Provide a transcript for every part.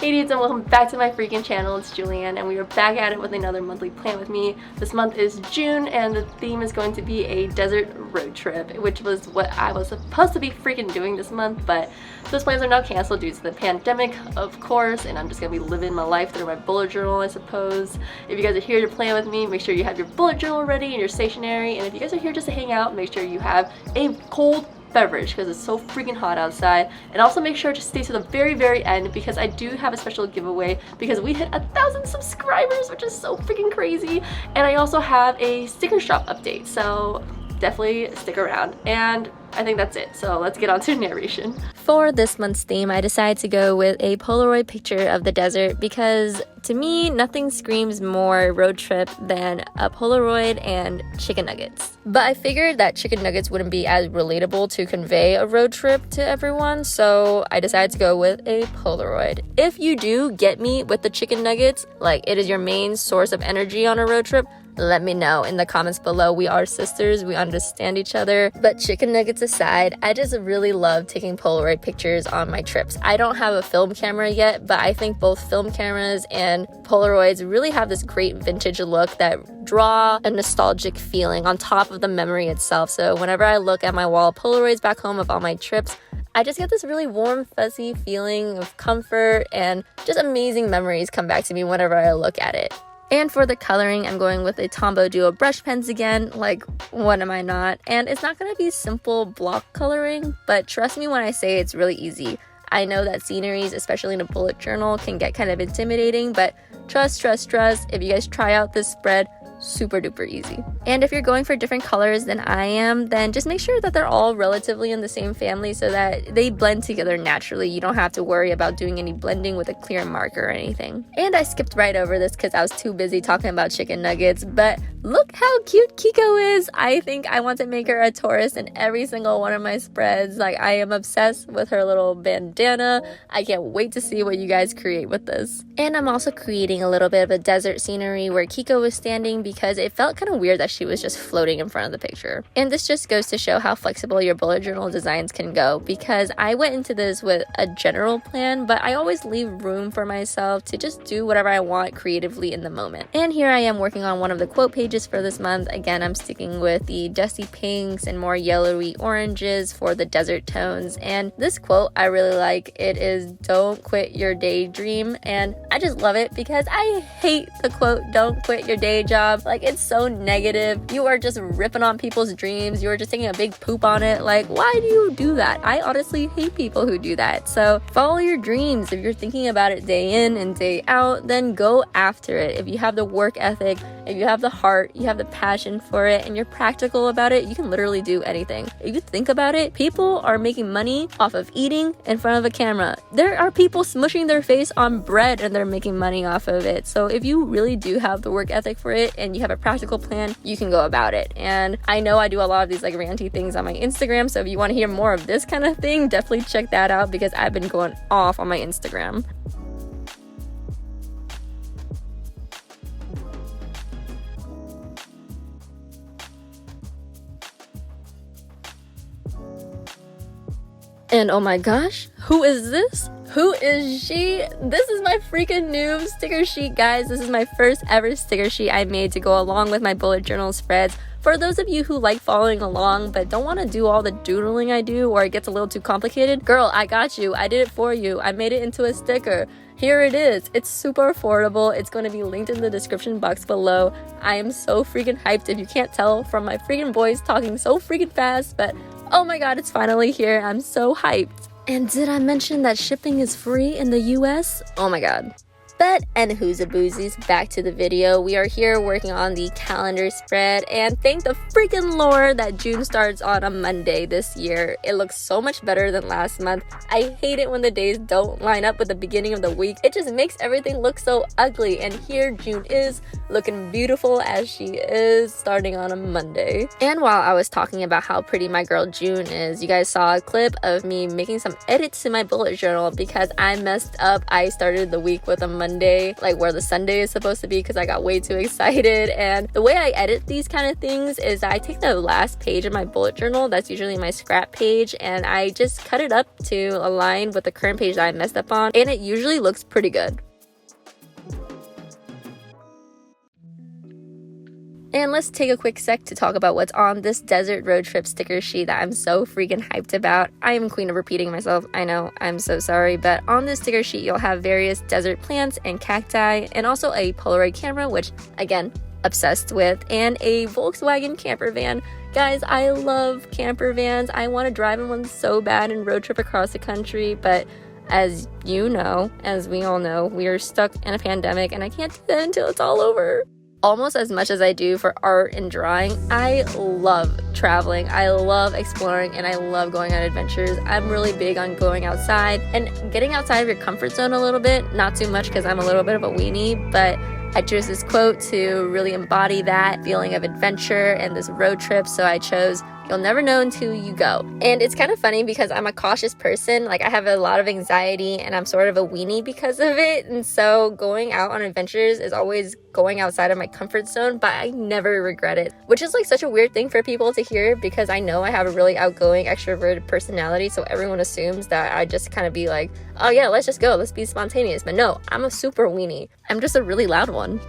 Hey dudes, and welcome back to my freaking channel. It's Julianne and we are back at it with another monthly plan with me. This month is June and the theme is going to be a desert road trip, which was what I was supposed to be freaking doing this month, but those plans are now canceled due to the pandemic, of course, and I'm just gonna be living my life through my bullet journal, I suppose. If you guys are here to plan with me, make sure you have your bullet journal ready and your stationery, and if you guys are here just to hang out, make sure you have a cold beverage because it's so freaking hot outside. And also make sure to stay to the very end because I do have a special giveaway because we hit 1,000 subscribers, which is so freaking crazy. And I also have a sticker shop update, so definitely stick around. And I think that's it, so let's get on to narration. For this month's theme, I decided to go with a Polaroid picture of the desert because to me, nothing screams more road trip than a Polaroid and chicken nuggets. But I figured that chicken nuggets wouldn't be as relatable to convey a road trip to everyone, so I decided to go with a Polaroid. If you do get me with the chicken nuggets, like it is your main source of energy on a road trip, let me know in the comments below. We are sisters, we understand each other. But chicken nuggets aside, I just really love taking Polaroid pictures on my trips. I don't have a film camera yet, but I think both film cameras and Polaroids really have this great vintage look that draw a nostalgic feeling on top of the memory itself. So whenever I look at my wall of Polaroids back home of all my trips, I just get this really warm, fuzzy feeling of comfort and just amazing memories come back to me whenever I look at it. And for the coloring, I'm going with a Tombow Duo brush pens again, like when am I not? And it's not going to be simple block coloring, but trust me when I say it's really easy. I know that sceneries, especially in a bullet journal, can get kind of intimidating, but trust, if you guys try out this spread, super duper easy. And if you're going for different colors than I am, then just make sure that they're all relatively in the same family so that they blend together naturally. You don't have to worry about doing any blending with a clear marker or anything. And I skipped right over this because I was too busy talking about chicken nuggets, but look how cute Kiko is. I think I want to make her a tourist in every single one of my spreads. Like, I am obsessed with her little bandana. I can't wait to see what you guys create with this. And I'm also creating a little bit of a desert scenery where Kiko was standing because it felt kind of weird that she was just floating in front of the picture. And this just goes to show how flexible your bullet journal designs can go, because I went into this with a general plan, but I always leave room for myself to just do whatever I want creatively in the moment. And here I am working on one of the quote pages for this month. Again, I'm sticking with the dusty pinks and more yellowy oranges for the desert tones. And this quote I really like. It is, "Don't quit your daydream." And I just love it because I hate the quote, "Don't quit your day job." Like, it's so negative. You are just ripping on people's dreams. You are just taking a big poop on it. Like, why do you do that? I honestly hate people who do that. So follow your dreams. If you're thinking about it day in and day out, then go after it. If you have the work ethic, if you have the heart, you have the passion for it, and you're practical about it, you can literally do anything. If you think about it, people are making money off of eating in front of a camera. There are people smushing their face on bread and they're making money off of it. So if you really do have the work ethic for it and you have a practical plan, you can go about it. And I know I do a lot of these like ranty things on my Instagram, so if you want to hear more of this kind of thing, definitely check that out because I've been going off on my Instagram. And oh my gosh, who is this? Who is she? This is my freaking new sticker sheet, guys. This is my first ever sticker sheet I made to go along with my bullet journal spreads. For those of you who like following along but don't want to do all the doodling I do or it gets a little too complicated, girl, I got you. I did it for you. I made it into a sticker. Here it is. It's super affordable. It's going to be linked in the description box below. I am so freaking hyped if you can't tell from my freaking voice talking so freaking fast, but oh my god, it's finally here. I'm so hyped. And did I mention that shipping is free in the US? Oh my god. But anywho's a boozies, back to the video. We are here working on the calendar spread, and thank the freaking Lord that June starts on a Monday this year. It looks so much better than last month. I hate it when the days don't line up with the beginning of the week. It just makes everything look so ugly, and here June is looking beautiful as she is, starting on a Monday. And while I was talking about how pretty my girl June is, you guys saw a clip of me making some edits to my bullet journal because I messed up. I started the week with a Monday Monday, like where the Sunday is supposed to be, because I got way too excited. And the way I edit these kind of things is I take the last page of my bullet journal, that's usually my scrap page, and I just cut it up to align with the current page that I messed up on, and it usually looks pretty good. And let's take a quick sec to talk about what's on this desert road trip sticker sheet that I'm so freaking hyped about. I am queen of repeating myself, I know, I'm so sorry, but on this sticker sheet you'll have various desert plants and cacti, and also a Polaroid camera, which again, obsessed with, and a Volkswagen camper van. Guys, I love camper vans. I want to drive in one so bad and road trip across the country, but as you know, as we all know, we are stuck in a pandemic and I can't do that until it's all over. Almost as much as I do for art and drawing, I love traveling, I love exploring, and I love going on adventures. I'm really big on going outside and getting outside of your comfort zone a little bit. Not too much because I'm a little bit of a weenie, but I chose this quote to really embody that feeling of adventure and this road trip, so I chose, "You'll never know until you go." And it's kind of funny because I'm a cautious person, like I have a lot of anxiety and I'm sort of a weenie because of it, and so going out on adventures is always going outside of my comfort zone, but I never regret it, which is like such a weird thing for people to hear because I know I have a really outgoing, extroverted personality, so everyone assumes that I just kind of be like, oh yeah, let's just go, let's be spontaneous, but no, I'm a super weenie. I'm just a really loud one.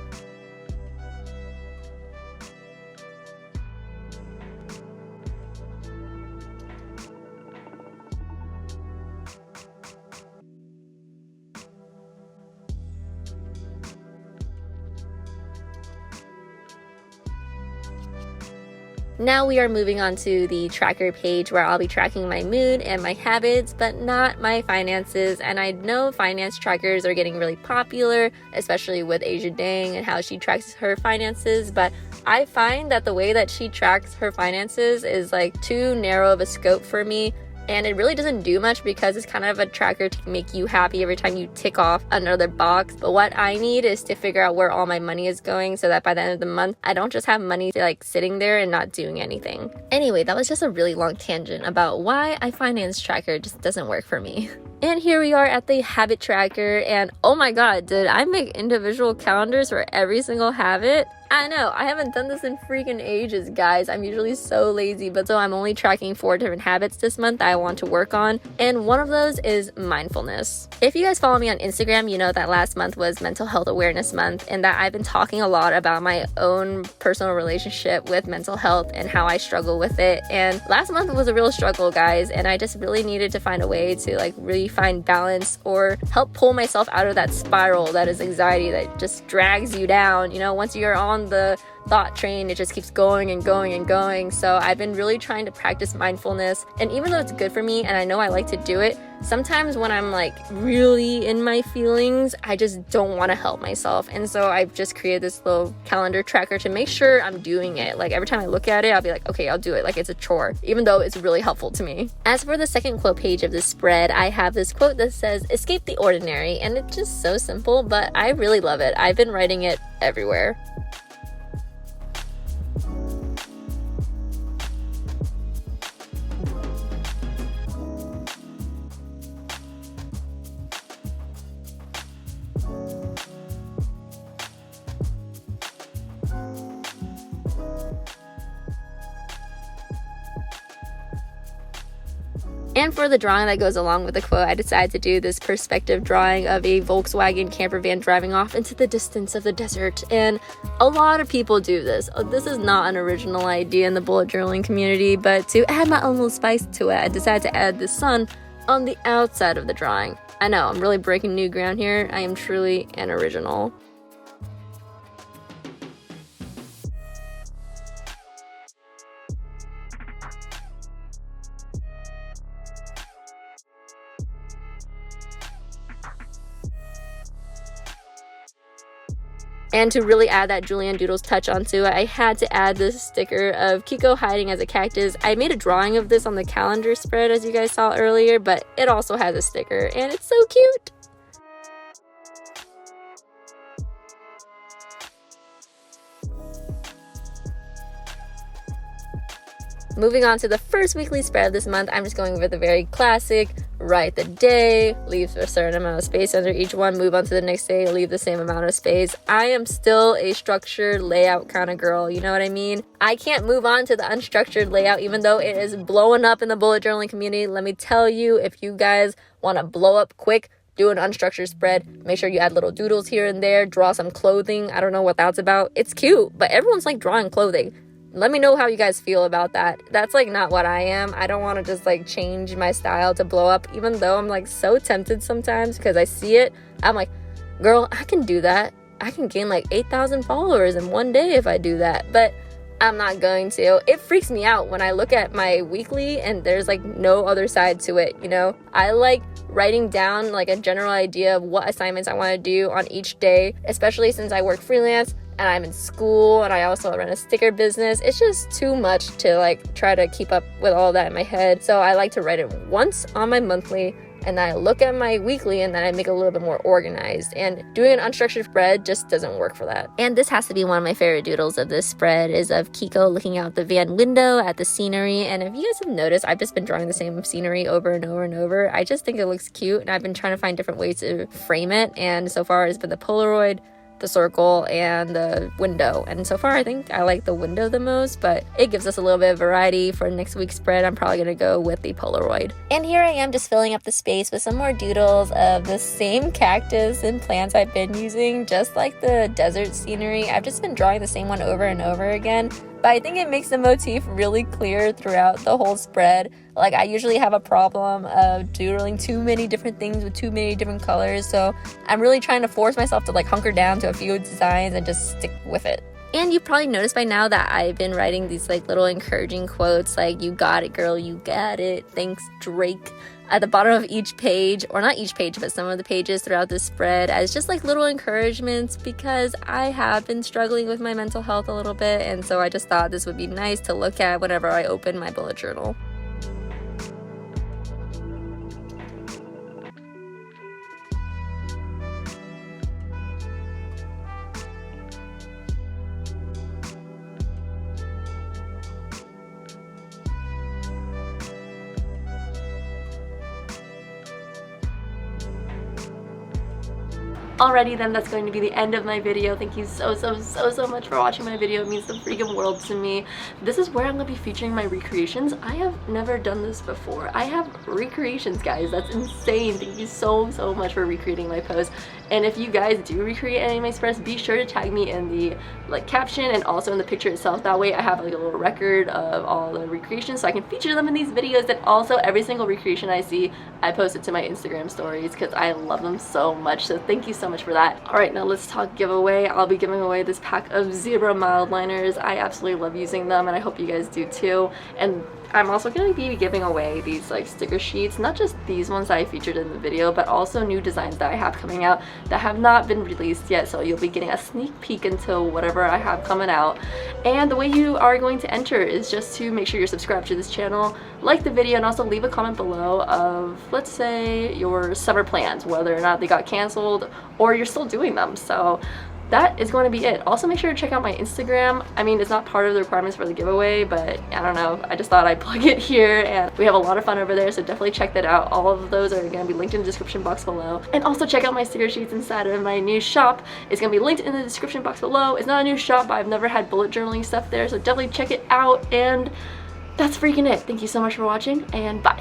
Now we are moving on to the tracker page where I'll be tracking my mood and my habits, but not my finances. And I know finance trackers are getting really popular, especially with Asia Dang and how she tracks her finances, but I find that the way that she tracks her finances is like too narrow of a scope for me. And it really doesn't do much because it's kind of a tracker to make you happy every time you tick off another box. But what I need is to figure out where all my money is going so that by the end of the month, I don't just have money like sitting there and not doing anything. Anyway, that was just a really long tangent about why a finance tracker just doesn't work for me. And here we are at the habit tracker, and oh my god, did I make individual calendars for every single habit? I know, I haven't done this in freaking ages, guys. I'm usually so lazy, but so I'm only tracking 4 different habits this month that I want to work on, and one of those is mindfulness. If you guys follow me on Instagram, you know that last month was Mental Health Awareness Month, and that I've been talking a lot about my own personal relationship with mental health and how I struggle with it. And last month was a real struggle, guys, and I just really needed to find a way to like really find balance or help pull myself out of that spiral that is anxiety that just drags you down. You know, once you're on the thought train, it just keeps going and going and going. So I've been really trying to practice mindfulness, and even though it's good for me and I know I like to do it, sometimes when I'm like really in my feelings, I just don't want to help myself. And so I've just created this little calendar tracker to make sure I'm doing it. Like every time I look at it, I'll be like, okay, I'll do it, like it's a chore, even though it's really helpful to me. As for the second quote page of this spread, I have this quote that says, "Escape the ordinary," and it's just so simple, but I really love it. I've been writing it everywhere. And for the drawing that goes along with the quote, I decided to do this perspective drawing of a Volkswagen camper van driving off into the distance of the desert. And a lot of people do this. This is not an original idea in the bullet journaling community, but to add my own little spice to it, I decided to add the sun on the outside of the drawing. I know, I'm really breaking new ground here. I am truly an original. And to really add that Julian Doodles touch onto it, I had to add this sticker of Kiko hiding as a cactus. I made a drawing of this on the calendar spread, as you guys saw earlier, but it also has a sticker, and it's so cute! Moving on to the first weekly spread of this month, I'm just going with a very classic write the day, leave a certain amount of space under each one, move on to the next day, leave the same amount of space. I am still a structured layout kind of girl, you know what I mean? I can't move on to the unstructured layout even though it is blowing up in the bullet journaling community. Let me tell you, if you guys want to blow up quick, do an unstructured spread. Make sure you add little doodles here and there, draw some clothing. I don't know what that's about. It's cute, but everyone's like drawing clothing. Let me know how you guys feel about that. That's like not what I am. I don't want to just like change my style to blow up, even though I'm like so tempted sometimes because I see it. I'm like, girl, I can do that. I can gain like 8,000 followers in one day if I do that, but I'm not going to. It freaks me out when I look at my weekly and there's like no other side to it, you know? I like writing down like a general idea of what assignments I want to do on each day, especially since I work freelance and I'm in school and I also run a sticker business. It's just too much to like try to keep up with all that in my head. So I like to write it once on my monthly, and then I look at my weekly and then I make it a little bit more organized. And doing an unstructured spread just doesn't work for that. And this has to be one of my favorite doodles of this spread is of Kiko looking out the van window at the scenery. And if you guys have noticed, I've just been drawing the same scenery over and over and over. I just think it looks cute, and I've been trying to find different ways to frame it. And so far it's been the Polaroid, the circle, and the window. And so far I think I like the window the most, but it gives us a little bit of variety. For next week's spread, I'm probably gonna go with the Polaroid. And here I am just filling up the space with some more doodles of the same cactus and plants I've been using, just like the desert scenery. I've just been drawing the same one over and over again, but I think it makes the motif really clear throughout the whole spread. Like, I usually have a problem of doodling too many different things with too many different colors, so I'm really trying to force myself to like hunker down to a few designs and just stick with it. And you've probably noticed by now that I've been writing these like little encouraging quotes like, "You got it, girl, you got it, thanks, Drake," at the bottom of each page, or not each page, but some of the pages throughout this spread, as just like little encouragements, because I have been struggling with my mental health a little bit, and so I just thought this would be nice to look at whenever I open my bullet journal. Alrighty then, that's going to be the end of my video. Thank you so much for watching my video. It means the freaking world to me. This is where I'm going to be featuring my recreations. I have never done this before. I have recreations, guys. That's insane. Thank you so much for recreating my post. And if you guys do recreate any of my spreads, be sure to tag me in the like caption and also in the picture itself. That way I have like a little record of all the recreations so I can feature them in these videos. And also every single recreation I see, I post it to my Instagram stories because I love them so much. So thank you so much for that. Alright, now let's talk giveaway. I'll be giving away this pack of zebra mild liners. I absolutely love using them and I hope you guys do too. And I'm also going to be giving away these like sticker sheets, not just these ones that I featured in the video, but also new designs that I have coming out that have not been released yet, so you'll be getting a sneak peek into whatever I have coming out. And the way you are going to enter is just to make sure you're subscribed to this channel, like the video, and also leave a comment below of, let's say, your summer plans, whether or not they got canceled or you're still doing them. So that is going to be it. Also, make sure to check out my Instagram. I mean, it's not part of the requirements for the giveaway, but I don't know. I just thought I'd plug it here, and we have a lot of fun over there, so definitely check that out. All of those are going to be linked in the description box below. And also check out my sticker sheets inside of my new shop. It's going to be linked in the description box below. It's not a new shop, but I've never had bullet journaling stuff there, so definitely check it out. And that's freaking it. Thank you so much for watching, and bye.